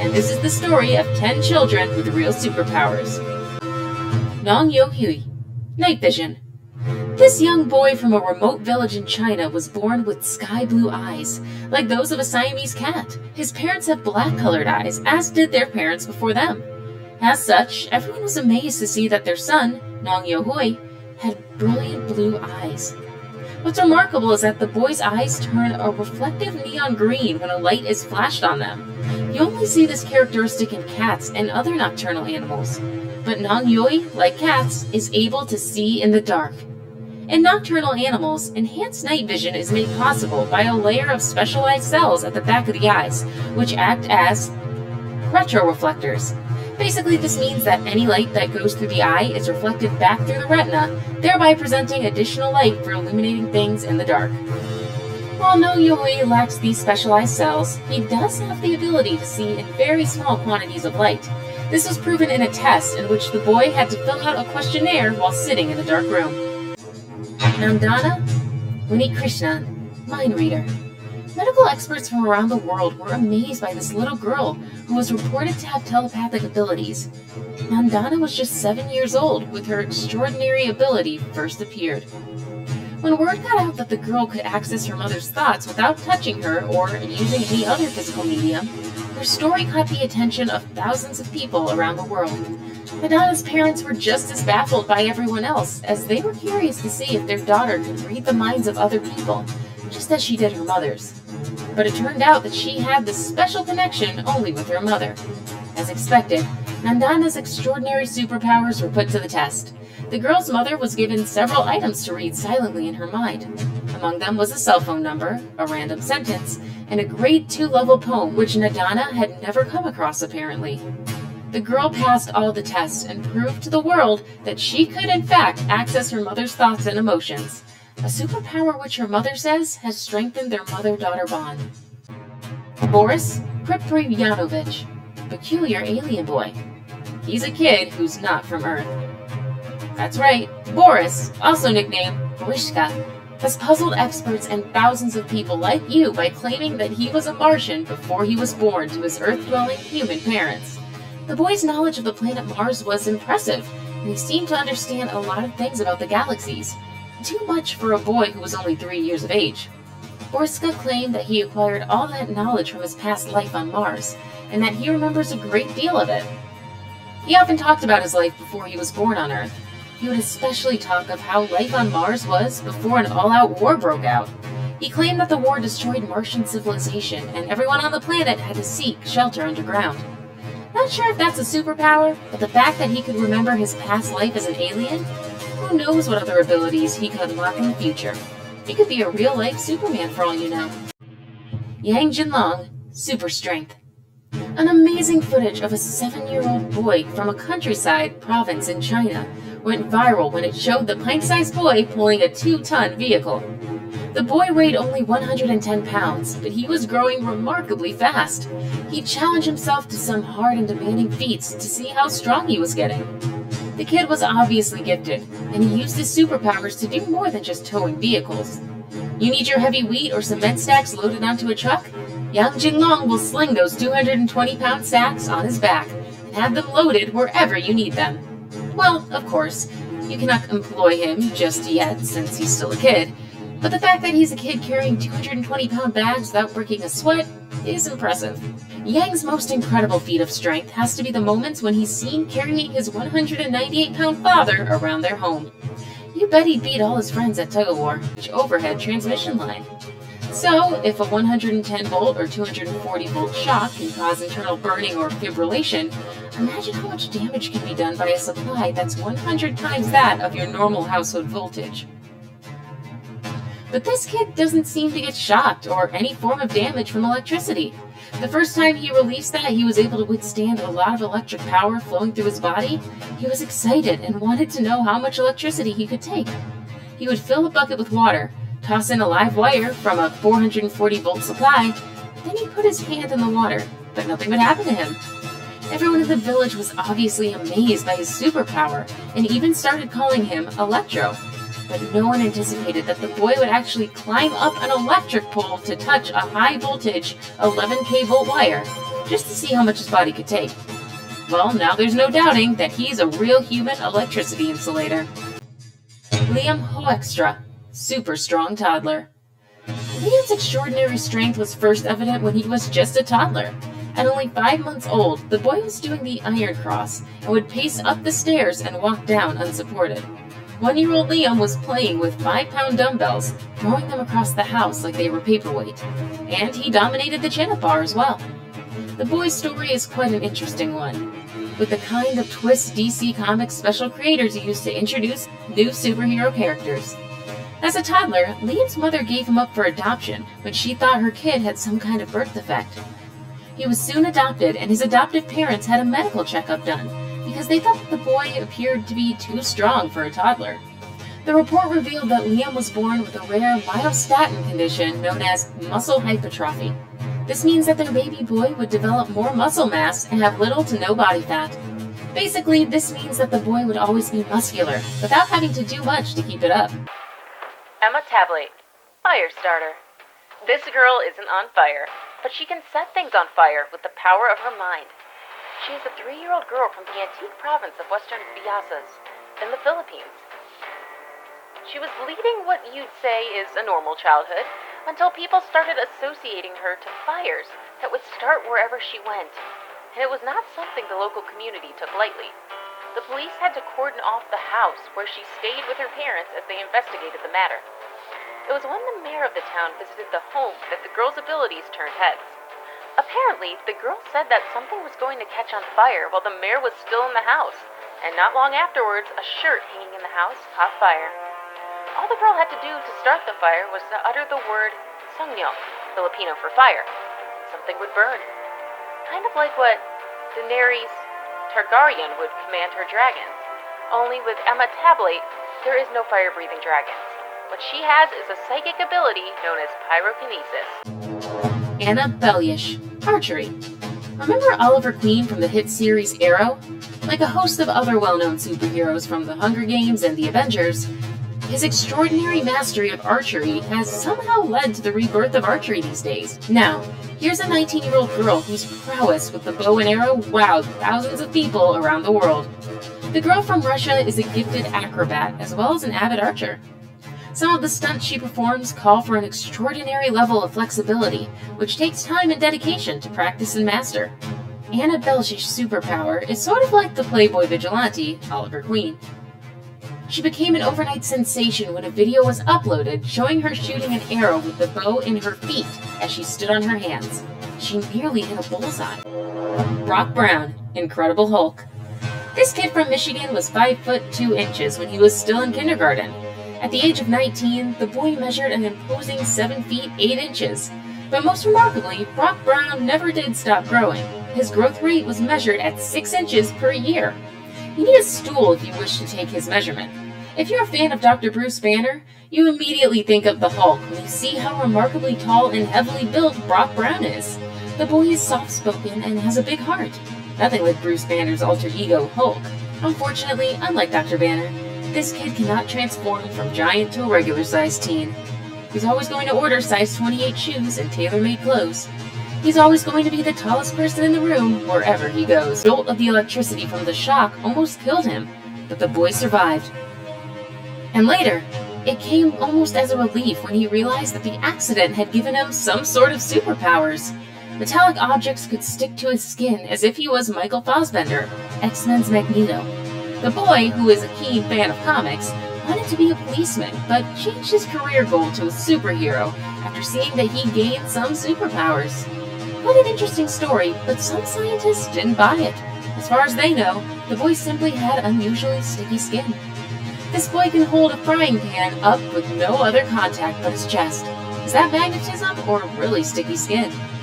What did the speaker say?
and this is the story of 10 children with real superpowers. Nong Yo-hui, night vision. This young boy from a remote village in China was born with sky blue eyes, like those of a Siamese cat. His parents have black-colored eyes, as did their parents before them. As such, everyone was amazed to see that their son, Nong Yo-hui, had brilliant blue eyes. What's remarkable is that the boy's eyes turn a reflective neon green when a light is flashed on them. You only see this characteristic in cats and other nocturnal animals, but Nong Yo-hui, like cats, is able to see in the dark. In nocturnal animals, enhanced night vision is made possible by a layer of specialized cells at the back of the eyes, which act as retroreflectors. Basically, this means that any light that goes through the eye is reflected back through the retina, thereby presenting additional light for illuminating things in the dark. While Nong Yo-hui lacks these specialized cells, he does have the ability to see in very small quantities of light. This was proven in a test in which the boy had to fill out a questionnaire while sitting in a dark room. Nandana Krishnan, mind reader. Medical experts from around the world were amazed by this little girl who was reported to have telepathic abilities. Nandana was just 7 years old when her extraordinary ability first appeared. When word got out that the girl could access her mother's thoughts without touching her or using any other physical medium, her story caught the attention of thousands of people around the world. Nandana's parents were just as baffled by everyone else, as they were curious to see if their daughter could read the minds of other people, just as she did her mother's. But it turned out that she had this special connection only with her mother. As expected, Nandana's extraordinary superpowers were put to the test. The girl's mother was given several items to read silently in her mind. Among them was a cell phone number, a random sentence, and a grade 2 level poem which Nandana had never come across apparently. The girl passed all the tests and proved to the world that she could in fact access her mother's thoughts and emotions. A superpower which her mother says has strengthened their mother-daughter bond. Boris Pripriyanovich, peculiar alien boy. He's a kid who's not from Earth. That's right, Boris, also nicknamed Borishka, has puzzled experts and thousands of people like you by claiming that he was a Martian before he was born to his Earth-dwelling human parents. The boy's knowledge of the planet Mars was impressive, and he seemed to understand a lot of things about the galaxies. Too much for a boy who was only 3 years of age. Borska claimed that he acquired all that knowledge from his past life on Mars, and that he remembers a great deal of it. He often talked about his life before he was born on Earth. He would especially talk of how life on Mars was before an all-out war broke out. He claimed that the war destroyed Martian civilization, and everyone on the planet had to seek shelter underground. Not sure if that's a superpower, but the fact that he could remember his past life as an alien, who knows what other abilities he could unlock in the future. He could be a real-life Superman for all you know. Yang Jinlong, super strength. An amazing footage of a 7-year-old boy from a countryside province in China went viral when it showed the pint-sized boy pulling a 2-ton vehicle. The boy weighed only 110 pounds, but he was growing remarkably fast. He challenged himself to some hard and demanding feats to see how strong he was getting. The kid was obviously gifted, and he used his superpowers to do more than just towing vehicles. You need your heavy wheat or cement stacks loaded onto a truck? Yang Jinglong will sling those 220-pound sacks on his back and have them loaded wherever you need them. Well, of course, you cannot employ him just yet since he's still a kid, but the fact that he's a kid carrying 220-pound bags without breaking a sweat is impressive. Yang's most incredible feat of strength has to be the moments when he's seen carrying his 198-pound father around their home. You bet he'd beat all his friends at tug-of-war, which overhead transmission line. So, if a 110-volt or 240-volt shock can cause internal burning or fibrillation, imagine how much damage can be done by a supply that's 100 times that of your normal household voltage. But this kid doesn't seem to get shocked or any form of damage from electricity. The first time he released that he was able to withstand a lot of electric power flowing through his body, he was excited and wanted to know how much electricity he could take. He would fill a bucket with water, toss in a live wire from a 440-volt supply, then he'd put his hand in the water, but nothing would happen to him. Everyone in the village was obviously amazed by his superpower, and even started calling him Electro. But no one anticipated that the boy would actually climb up an electric pole to touch a high-voltage 11K volt wire. just to see how much his body could take. Well, now there's no doubting that he's a real human electricity insulator. Liam Hoekstra, super strong toddler. Liam's extraordinary strength was first evident when he was just a toddler. At only 5 months old, the boy was doing the iron cross and would pace up the stairs and walk down unsupported. 1-year-old Liam was playing with 5-pound dumbbells, throwing them across the house like they were paperweight. And he dominated the chin-up bar as well. The boy's story is quite an interesting one, with the kind of twist DC Comics special creators use to introduce new superhero characters. As a toddler, Liam's mother gave him up for adoption when she thought her kid had some kind of birth defect. He was soon adopted, and his adoptive parents had a medical checkup done because they thought the boy appeared to be too strong for a toddler. The report revealed that Liam was born with a rare myostatin condition known as muscle hypertrophy. This means that their baby boy would develop more muscle mass and have little to no body fat. Basically, this means that the boy would always be muscular, without having to do much to keep it up. Emma Tablate, fire starter. This girl isn't on fire, but she can set things on fire with the power of her mind. She is a 3-year-old girl from the antique province of Western Visayas in the Philippines. She was leading what you'd say is a normal childhood until people started associating her to fires that would start wherever she went. And it was not something the local community took lightly. The police had to cordon off the house where she stayed with her parents as they investigated the matter. It was when the mayor of the town visited the home that the girl's abilities turned heads. Apparently, the girl said that something was going to catch on fire while the mayor was still in the house, and not long afterwards, a shirt hanging in the house caught fire. All the girl had to do to start the fire was to utter the word "Sungnyong," Filipino for fire. Something would burn. Kind of like what Daenerys Targaryen would command her dragons. Only with Emma Tablate, there is no fire-breathing dragons. What she has is a psychic ability known as pyrokinesis. Anna Bellish, archery. Remember Oliver Queen from the hit series Arrow? Like a host of other well-known superheroes from the Hunger Games and the Avengers, his extraordinary mastery of archery has somehow led to the rebirth of archery these days. Now, here's a 19-year-old girl whose prowess with the bow and arrow wowed thousands of people around the world. The girl from Russia is a gifted acrobat as well as an avid archer. Some of the stunts she performs call for an extraordinary level of flexibility, which takes time and dedication to practice and master. Anna Belsh's superpower is sort of like the Playboy vigilante, Oliver Queen. She became an overnight sensation when a video was uploaded showing her shooting an arrow with the bow in her feet as she stood on her hands. She nearly hit a bullseye. Brock Brown, Incredible Hulk. This kid from Michigan was 5 foot 2 inches when he was still in kindergarten. At the age of 19, the boy measured an imposing 7 feet 8 inches. But most remarkably, Brock Brown never did stop growing. His growth rate was measured at 6 inches per year. You need a stool if you wish to take his measurement. If you're a fan of Dr. Bruce Banner, you immediately think of the Hulk when you see how remarkably tall and heavily built Brock Brown is. The boy is soft-spoken and has a big heart. Nothing like Bruce Banner's alter ego, Hulk. Unfortunately, unlike Dr. Banner, this kid cannot transform from giant to a regular-sized teen. He's always going to order size 28 shoes and tailor-made clothes. He's always going to be the tallest person in the room wherever he goes. The jolt of the electricity from the shock almost killed him, but the boy survived. And later, it came almost as a relief when he realized that the accident had given him some sort of superpowers. Metallic objects could stick to his skin as if he was Michael Fassbender, X-Men's Magneto. The boy, who is a keen fan of comics, wanted to be a policeman, but changed his career goal to a superhero after seeing that he gained some superpowers. Quite an interesting story, but some scientists didn't buy it. As far as they know, the boy simply had unusually sticky skin. This boy can hold a frying pan up with no other contact but his chest. Is that magnetism or really sticky skin?